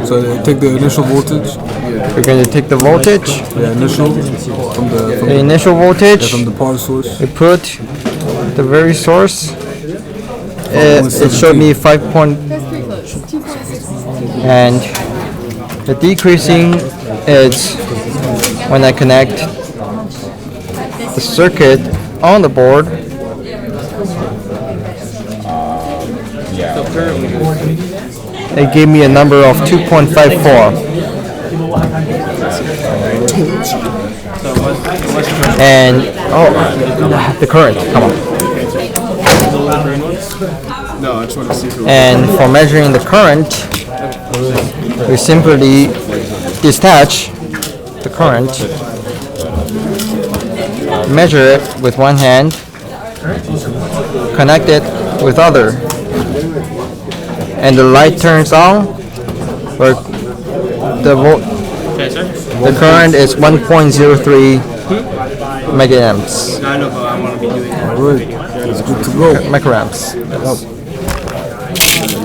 So they take the initial voltage. We're going to take the voltage, The initial from the initial voltage. from the power source. We put the very source. It showed me 5 point, and the decreasing is when I connect the circuit on the board. It gave me a number of 2.54. And the current, come on. No, I just want to see if it And for measuring the current, we simply detach the current, measure it with one hand, connect it with other, and the light turns on, or the current is 1.03 megaamps. Alright, it's good to go. Microamps.